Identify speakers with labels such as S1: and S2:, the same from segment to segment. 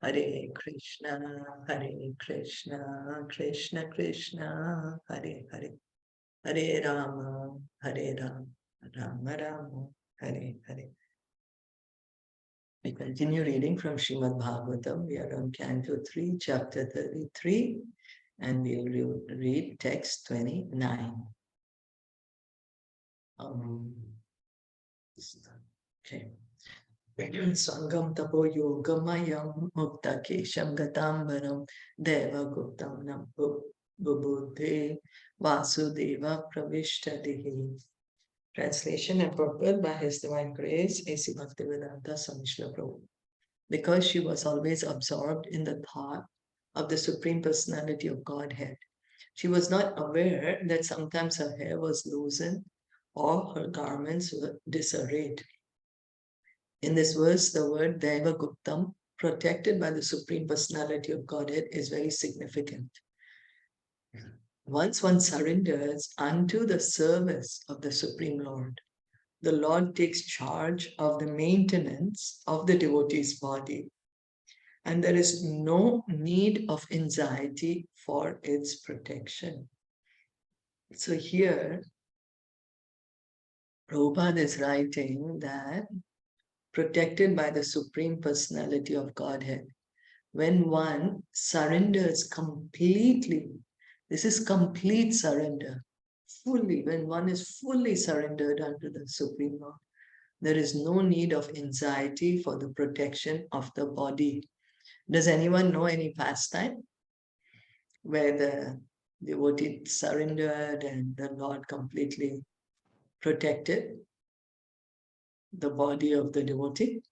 S1: Hare Krishna, Krishna Krishna, Hare Hare, Hare Rama, Rama Rama, Hare Hare. We continue reading from Srimad Bhagavatam. We are on Canto 3, Chapter 33, and we'll read text 29. Okay. Sangam tapo yogamayam mukta kesham gatambaram deva guptam nam bubudhe vasudeva pravishtadehi. Translation and purport by His Divine Grace, A.C. Bhaktivedanta Swami Srila Prabhupada. Because she was always absorbed in the thought of the Supreme Personality of Godhead, she was not aware that sometimes her hair was loosened or her garments were disarrayed. In this verse, the word Deva Guptam, protected by the Supreme Personality of Godhead, is very significant. Once one surrenders unto the service of the Supreme Lord, the Lord takes charge of the maintenance of the devotee's body, and there is no need of anxiety for its protection. So here, Prabhupada is writing that protected by the Supreme Personality of Godhead, when one surrenders completely, this is complete surrender, fully, when one is fully surrendered unto the Supreme Lord, there is no need of anxiety for the protection of the body. Does anyone know any pastime where the devotee surrendered and the Lord completely protected the body of the devotee?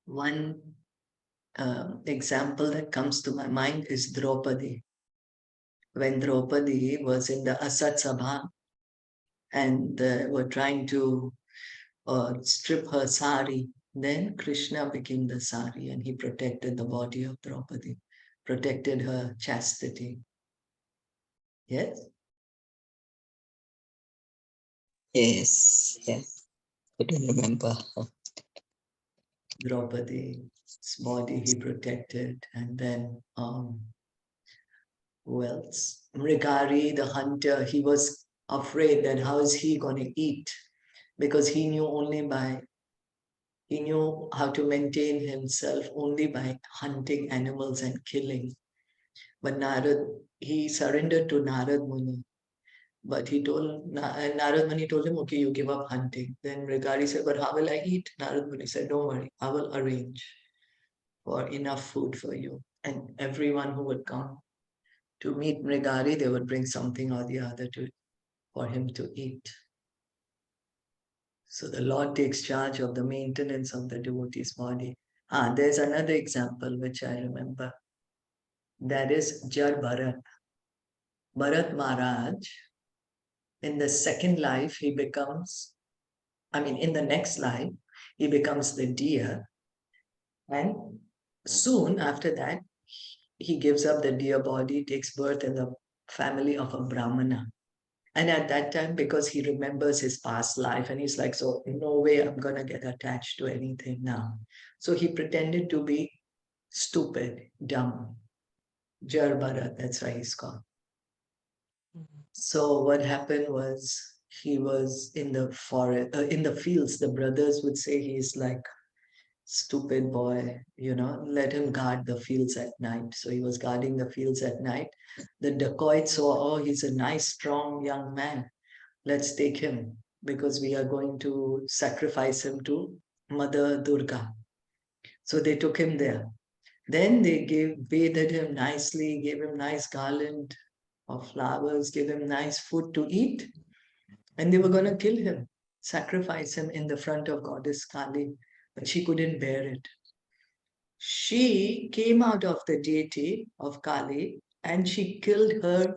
S1: One example that comes to my mind is Draupadi. When Draupadi was in the Asat Sabha and were trying to strip her sari, then Krishna became the sari and he protected the body of Draupadi, protected her chastity. Yes?
S2: Yes. I don't remember.
S1: Draupadi's body he protected, and then who else? Mrigari, the hunter, he was afraid that how is he going to eat? Because he knew how to maintain himself only by hunting animals and killing. But he surrendered to Narad Muni. But Narad Muni told him, okay, you give up hunting. Then Mrigari said, but how will I eat? Narad Muni said, don't worry, I will arrange for enough food for you. And everyone who would come to meet Mrigari, they would bring something or the other for him to eat. So the Lord takes charge of the maintenance of the devotee's body. There's another example which I remember. That is Jar Bharat. Bharat Maharaj, in the second life, in the next life, he becomes the deer. And soon after that, he gives up the deer body, takes birth in the family of a Brahmana. And at that time, because he remembers his past life and he's like, so no way I'm going to get attached to anything now. So he pretended to be stupid, dumb. Jar Bharat, that's why he's called. So what happened was he was in the forest, in the fields. The brothers would say he's like stupid boy, let him guard the fields at night. So he was guarding the fields at night. The dacoits saw, oh, he's a nice, strong young man. Let's take him because we are going to sacrifice him to Mother Durga. So they took him there. Then they bathed him nicely, gave him nice garland of flowers, gave him nice food to eat. And they were going to kill him, sacrifice him in the front of Goddess Kali. But she couldn't bear it. She came out of the deity of Kali and she killed her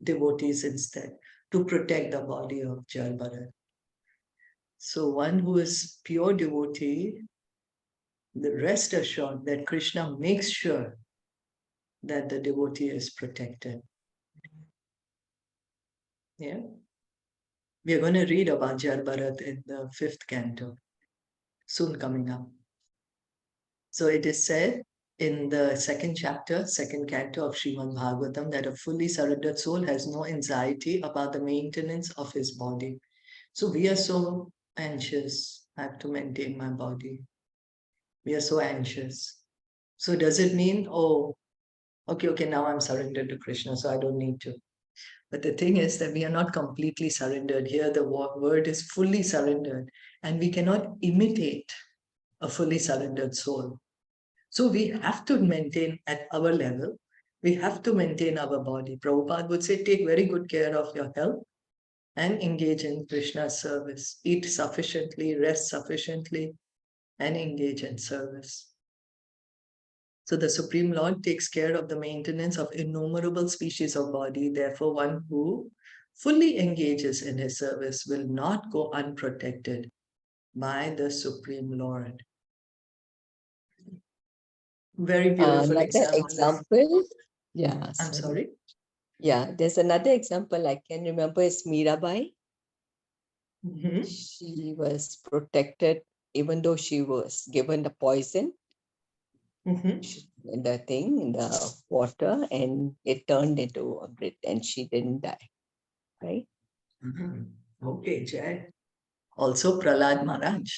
S1: devotees instead to protect the body of Jar Bharat. So one who is pure devotee Rest assured that Krishna makes sure that the devotee is protected. Yeah. We are going to read about Jar Bharat in the 5th canto, soon coming up. So it is said in the 2nd chapter, 2nd canto of Srimad Bhagavatam, that a fully surrendered soul has no anxiety about the maintenance of his body. So we are so anxious. I have to maintain my body. We are so anxious. So does it mean, oh, okay, now I'm surrendered to Krishna, so I don't need to. But the thing is that we are not completely surrendered. Here, the word is fully surrendered, and we cannot imitate a fully surrendered soul. So we have to maintain at our level, we have to maintain our body. Prabhupada would say, take very good care of your health and engage in Krishna's service. Eat sufficiently, rest sufficiently, and engage in service. So the Supreme Lord takes care of the maintenance of innumerable species of body. Therefore, one who fully engages in his service will not go unprotected by the Supreme Lord. Very beautiful
S2: Another
S1: example.
S2: example, yeah,
S1: I'm
S2: sorry.
S1: sorry?
S2: Yeah, there's another example I can remember is Mirabai.
S1: Mm-hmm.
S2: She was protected even though she was given the poison,
S1: Mm-hmm.
S2: the thing in the water, and it turned into a grit and she didn't die, right?
S1: Mm-hmm. Okay, Jay. Also, Prahlad Maharaj.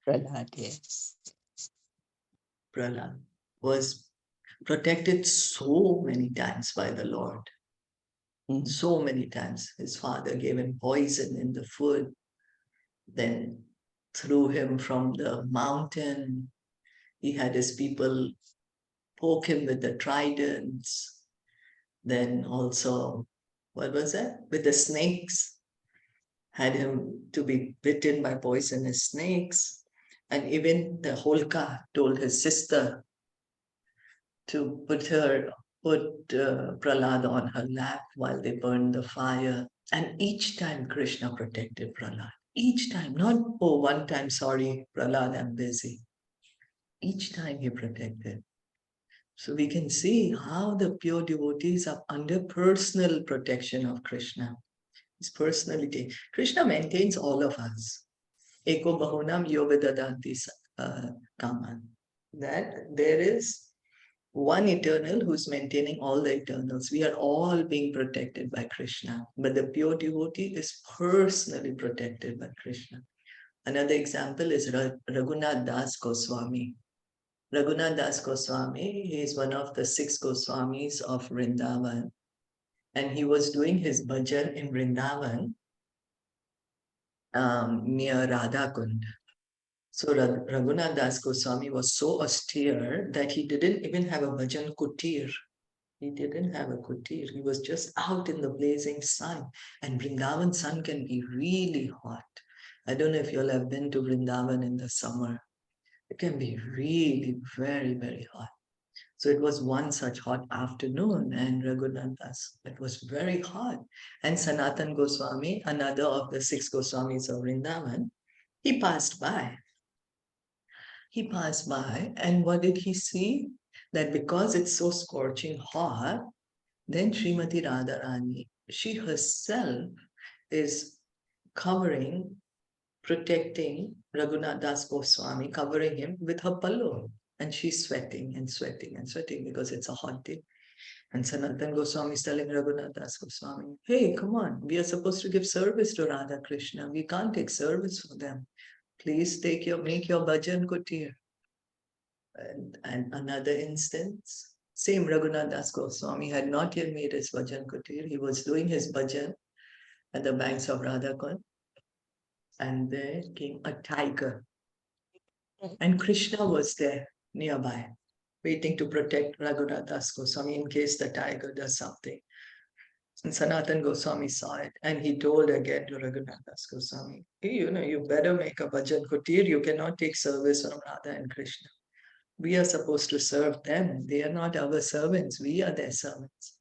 S2: Prahlad, yes.
S1: Prahlad was protected so many times by the Lord.
S2: Mm.
S1: So many times. His father gave him poison in the food, then threw him from the mountain. He had his people poke him with the tridents. Then also, what was that? With the snakes, had him to be bitten by poisonous snakes. And even the Holka told his sister to put Prahlad on her lap while they burned the fire. And each time Krishna protected Prahlad. Each time, not, oh, one time, sorry, Prahlad, I'm busy. Each time he protected. So we can see how the pure devotees are under personal protection of Krishna. His personality. Krishna maintains all of us. Eko bahunam yovedadanti kaman. That there is one eternal who's maintaining all the eternals. We are all being protected by Krishna, but the pure devotee is personally protected by Krishna. Another example is Raghunath Das Goswami. Raghunath Das Goswami, he is one of the 6 Goswamis of Vrindavan, and he was doing his bhajan in Vrindavan near Radhakund. So Raghunath Das Goswami was so austere that he didn't even have a bhajan kutir. He didn't have a kutir. He was just out in the blazing sun. And Vrindavan sun can be really hot. I don't know if you all have been to Vrindavan in the summer. It can be really very, very hot. So it was one such hot afternoon, and Raghunath Das, it was very hot. And Sanatan Goswami, another of the 6 Goswamis of Vrindavan, he passed by. He passed by, and what did he see? That because it's so scorching hot, then Srimati Radharani, she herself is covering, protecting Raghunath Das Goswami, covering him with her pallu. And she's sweating and sweating and sweating because it's a hot day. And Sanatan Goswami is telling Raghunath Das Goswami, hey, come on, we are supposed to give service to Radha Krishna. We can't take service for them. Please make your bhajan kutir. And another instance, same Raghunath Das Goswami had not yet made his bhajan kutir. He was doing his bhajan at the banks of Radhakund, and there came a tiger. And Krishna was there nearby, waiting to protect Raghunath Das Goswami in case the tiger does something. And Sanatan Goswami saw it, and he told again to Raghunath Das Goswami, hey, you better make a bhajan kutir. You cannot take service from Radha and Krishna. We are supposed to serve them. They are not our servants. We are their servants.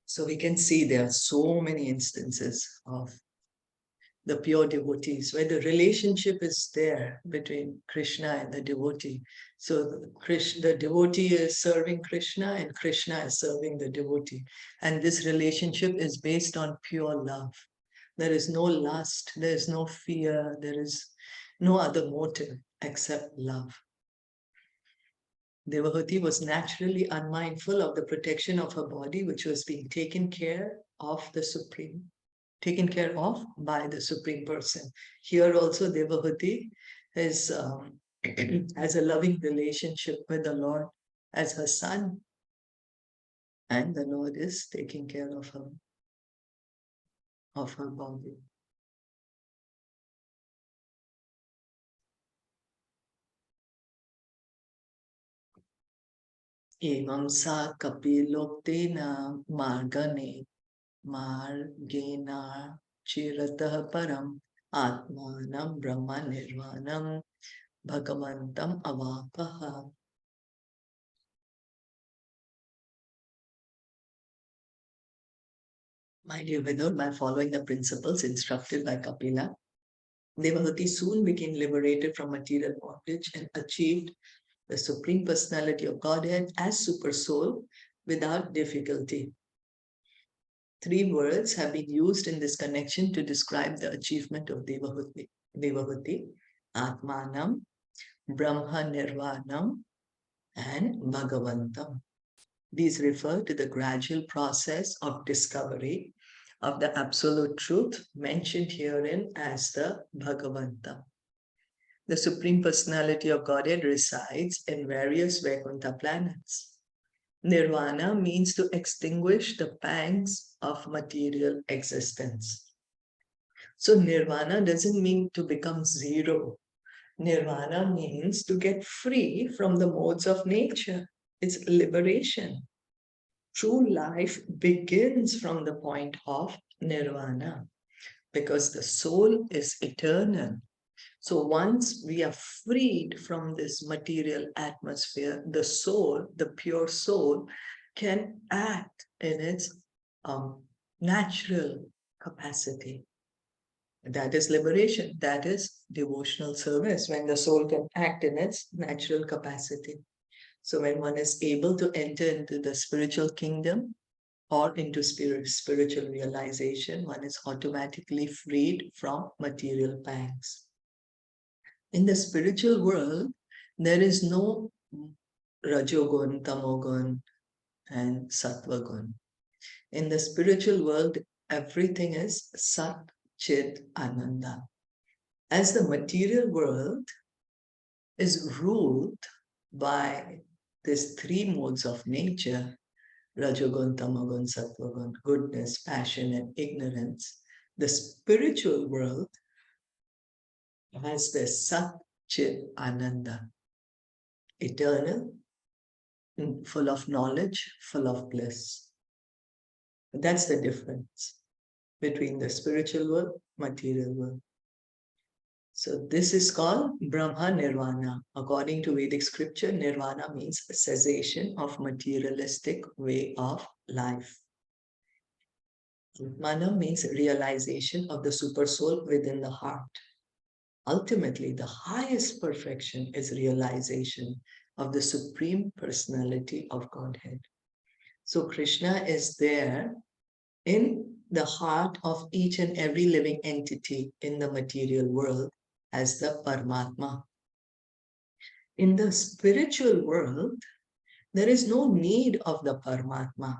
S1: So we can see there are so many instances of the pure devotees, where the relationship is there between Krishna and the devotee. So the devotee is serving Krishna and Krishna is serving the devotee. And this relationship is based on pure love. There is no lust, there is no fear, there is no other motive except love. Devahati was naturally unmindful of the protection of her body, which was being taken care of taken care of by the Supreme Person. Here also Devahati is has a loving relationship with the Lord as her son, and the Lord is taking care of her body. Evam sa kapiloktena margane margena chiratah param atmanam brahma nirvanam bhagavantam avapaha. My dear Vidur, by following the principles instructed by Kapila, Devahati soon became liberated from material bondage and achieved the Supreme Personality of Godhead as Super Soul without difficulty. 3 words have been used in this connection to describe the achievement of Devahati: Atmanam, Brahma Nirvanam, and Bhagavantam. These refer to the gradual process of discovery of the absolute truth mentioned herein as the Bhagavantam. The Supreme Personality of Godhead resides in various Vaikuntha planets. Nirvana means to extinguish the pangs of material existence. So Nirvana doesn't mean to become zero. Nirvana means to get free from the modes of nature. It's liberation. True life begins from the point of nirvana because the soul is eternal. So once we are freed from this material atmosphere, the soul, the pure soul, can act in its natural capacity. That is liberation. That is devotional service, when the soul can act in its natural capacity. So when one is able to enter into the spiritual kingdom or into spiritual realization, one is automatically freed from material pangs. In the spiritual world, there is no Rajogun, Tamogun, and Sattvagun. In the spiritual world, everything is Sat, Chit, Ananda. As the material world is ruled by these 3 modes of nature, Rajogun, Tamagun, Sattvagun, goodness, passion, and ignorance, the spiritual world has the Sat, Chit, Ananda, eternal, full of knowledge, full of bliss. That's the difference between the spiritual world, material world. So this is called Brahma Nirvana. According to Vedic scripture, Nirvana means cessation of materialistic way of life. Mana means realization of the super soul within the heart. Ultimately, the highest perfection is realization of the Supreme Personality of Godhead. So Krishna is there in the heart of each and every living entity in the material world as the Paramatma. In the spiritual world, there is no need of the Paramatma.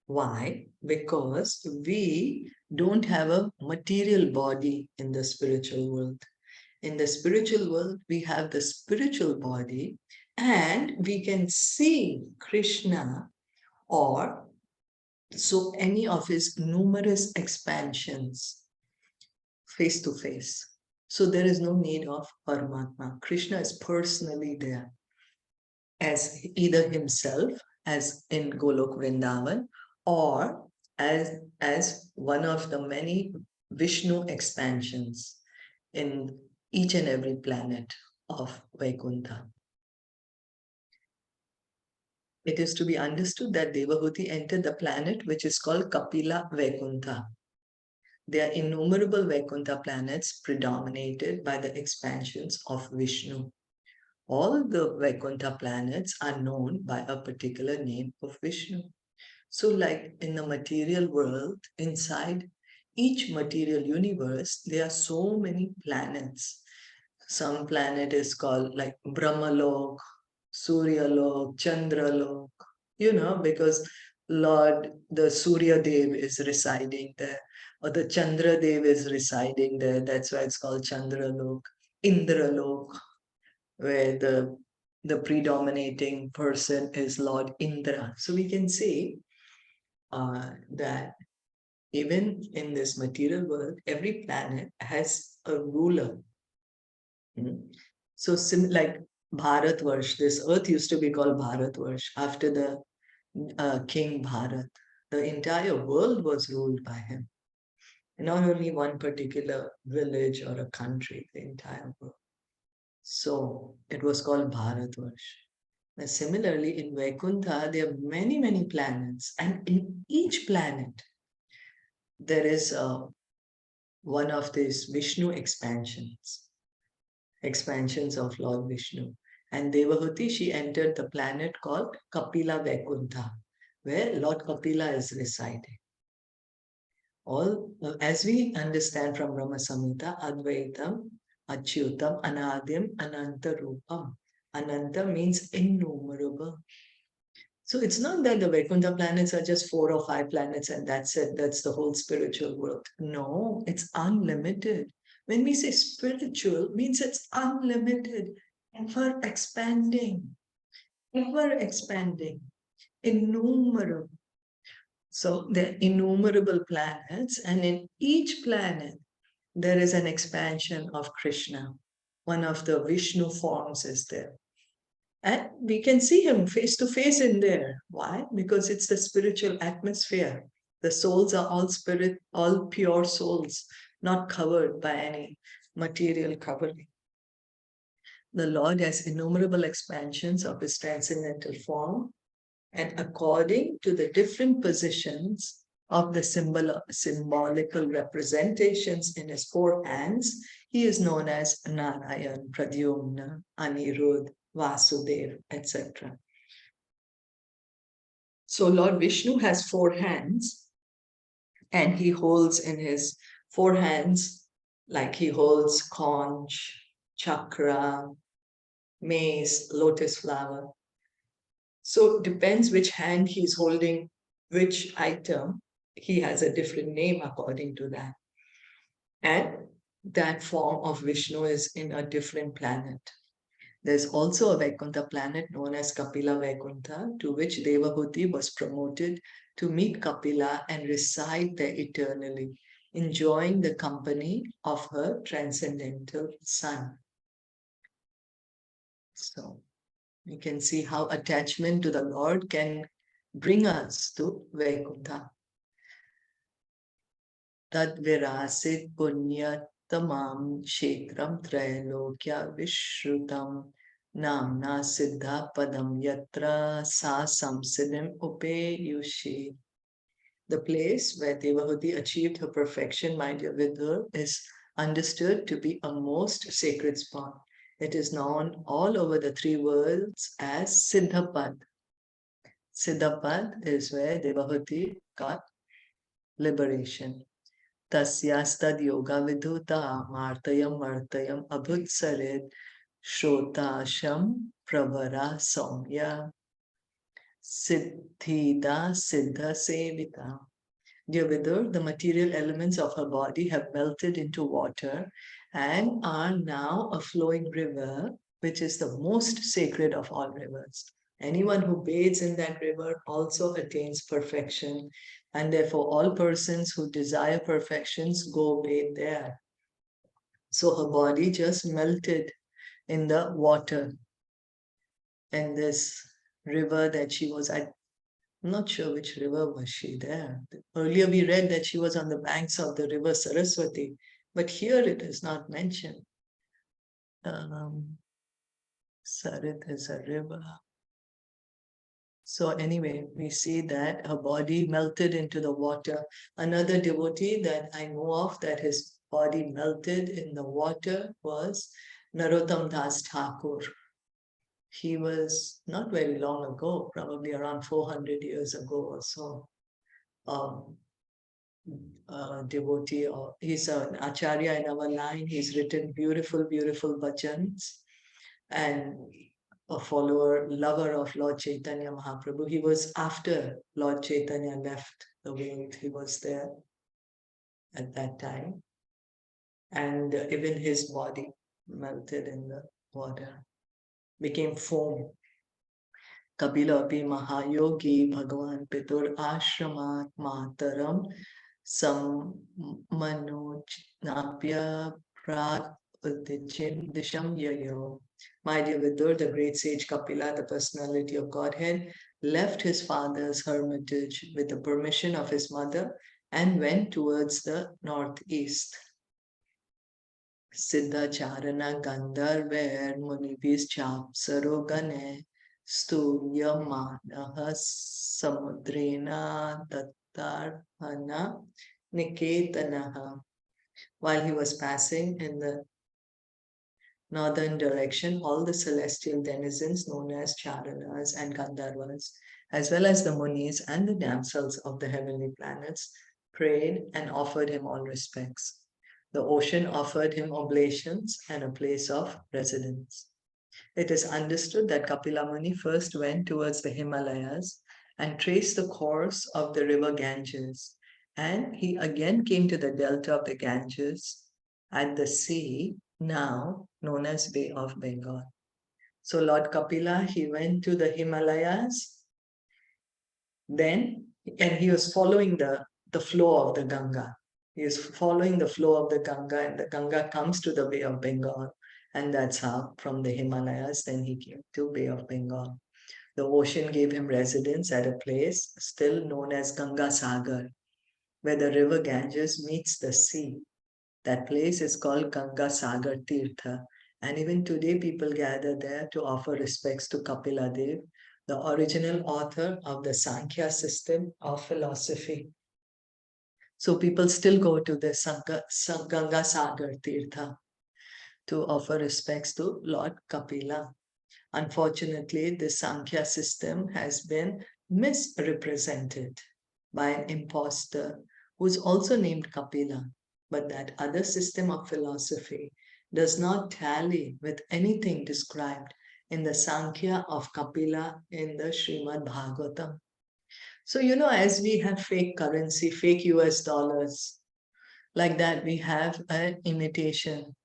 S1: Why? Because we don't have a material body in the spiritual world. In the spiritual world, we have the spiritual body, and we can see Krishna or so any of his numerous expansions face to face. So there is no need of Paramatma. Krishna is personally there as either himself, as in Golok Vrindavan, or as one of the many Vishnu expansions in each and every planet of Vaikuntha. It is to be understood that Devahuti entered the planet which is called Kapila Vaikuntha. There are innumerable Vaikuntha planets predominated by the expansions of Vishnu. All the Vaikuntha planets are known by a particular name of Vishnu. So, like in the material world, inside each material universe, there are so many planets. Some planet is called like Brahmalok, Suryalok, Chandralok, because Lord, the Surya Dev is residing there, or the Chandra Dev is residing there. That's why it's called Chandralok. Indralok, where the predominating person is Lord Indra. So we can say that even in this material world, every planet has a ruler. So, like Bharatvarsh, this earth used to be called Bharatvarsh after the King Bharat. The entire world was ruled by him, not only one particular village or a country, the entire world. So, it was called Bharatvarsh. Now, similarly, in Vaikuntha, there are many, many planets, and in each planet, there is one of these Vishnu expansions of Lord Vishnu. And Devahuti, she entered the planet called Kapila Vaikuntha, where Lord Kapila is residing. As we understand from Brahma Samhita, Advaitam, Achyutam, Anadim, Ananta Rupam. Ananta means innumerable. So it's not that the Vaikuntha planets are just 4 or 5 planets and that's it, that's the whole spiritual world. No, it's unlimited. When we say spiritual, means it's unlimited, ever expanding, innumerable. So there are innumerable planets, and in each planet, there is an expansion of Krishna. One of the Vishnu forms is there. And we can see him face to face in there. Why? Because it's the spiritual atmosphere. The souls are all spirit, all pure souls, not covered by any material covering. The Lord has innumerable expansions of his transcendental form, and according to the different positions of the symbolical representations in his 4 hands, he is known as Narayan, Pradyumna, Anirudh, Vasudev, etc. So Lord Vishnu has 4 hands, and he holds in his 4 hands, like he holds conch, chakra, mace, lotus flower. So it depends which hand he's holding, which item. He has a different name according to that. And that form of Vishnu is in a different planet. There's also a Vaikuntha planet known as Kapila Vaikuntha, to which Devahuti was promoted to meet Kapila and reside there eternally, enjoying the company of her transcendental son. So you can see how attachment to the Lord can bring us to Vaikuntha. Tad virasit punyatamam kshetram trailokya vishrutam namna siddha padam yatra sa samsiddhim upeyushi. The place where Devahuti achieved her perfection, my dear Vidhur, is understood to be a most sacred spot. It is known all over the 3 worlds as Siddhapad. Siddhapad is where Devahuti got liberation. Tasyastad yoga vidhuta martayam martayam abhutsarid shrotasham pravara somya siddhida siddha sevita. Dear Vidur, the material elements of her body have melted into water and are now a flowing river, which is the most sacred of all rivers. Anyone who bathes in that river also attains perfection, and therefore all persons who desire perfections go bathe there. So her body just melted in the water, and this river that she was at, I'm not sure which river was she there. Earlier we read that she was on the banks of the river Saraswati, but here it is not mentioned. Sarit is a river. So anyway, we see that her body melted into the water. Another devotee that I know of that his body melted in the water was Narottam Das Thakur. He was not very long ago, probably around 400 years ago or so, um, devotee, or he's an acharya in our line. He's written beautiful, beautiful bhajans, and a follower, lover of Lord Chaitanya Mahaprabhu. He was after Lord Chaitanya left the world. He was there at that time. And even his body melted in the water, became foam. Kapila api Mahayogi Bhagavan Pitur Ashramat Mataram Sammanojnapya Prat Disham Yayo. My dear Vidur, the great sage Kapila, the personality of Godhead, left his father's hermitage with the permission of his mother and went towards the northeast. Siddhacharana Gandharver Munibis Chapsarogane Stuyamanaha Samudrena Tattarhana Niketanaha. While he was passing in the northern direction, all the celestial denizens known as Charanas and Gandharvas, as well as the Munis and the damsels of the heavenly planets, prayed and offered him all respects. The ocean offered him oblations and a place of residence. It is understood that Kapila Muni first went towards the Himalayas and traced the course of the river Ganges, and he again came to the delta of the Ganges at the sea, now known as Bay of Bengal. So Lord Kapila, he went to the Himalayas, then, and he was following the flow of the Ganga. He is following the flow of the Ganga, and the Ganga comes to the Bay of Bengal. And that's how, from the Himalayas, then he came to Bay of Bengal. The ocean gave him residence at a place still known as Ganga Sagar, where the river Ganges meets the sea. That place is called Ganga Sagar Tirtha. And even today, people gather there to offer respects to Kapila Dev, the original author of the Sankhya system of philosophy. So people still go to the Ganga Sagar Tirtha to offer respects to Lord Kapila. Unfortunately, the Sankhya system has been misrepresented by an impostor who's also named Kapila. But that other system of philosophy does not tally with anything described in the Sankhya of Kapila in the Srimad Bhagavatam. So, as we have fake currency, fake US dollars, like that, we have an imitation.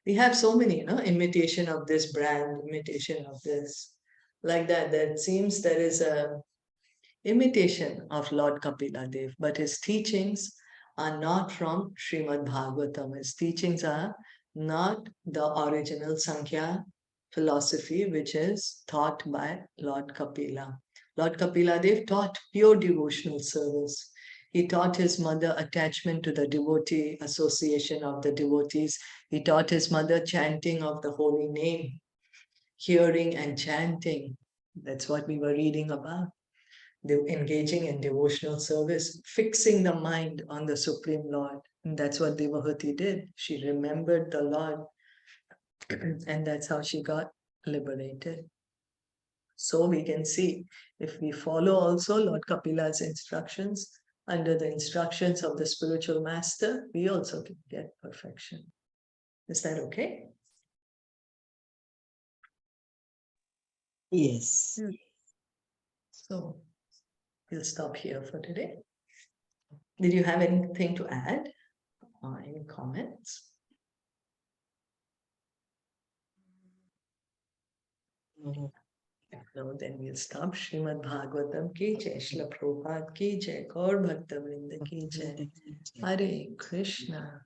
S1: We have so many, imitation of this brand, imitation of this, like that. That seems there is a imitation of Lord Kapila Dev, but his teachings are not from Srimad Bhagavatam. His teachings are not the original Sankhya philosophy, which is taught by Lord Kapila. Lord Kapila Dev taught pure devotional service. He taught his mother attachment to the devotee, association of the devotees. He taught his mother chanting of the holy name, hearing and chanting. That's what we were reading about. Engaging in devotional service, fixing the mind on the Supreme Lord. And that's what Devahuti did. She remembered the Lord, and that's how she got liberated. So we can see, if we follow also Lord Kapila's instructions, under the instructions of the spiritual master, we also can get perfection. Is that okay?
S2: Yes.
S1: So we'll stop here for today. Did you have anything to add or any comments?
S2: No.
S1: No, then we'll stop. Srimad Bhagavatam ki jai, Srila Prabhupada ki jai, Gaur Bhakta Vrinda ki jai. Hare Krishna.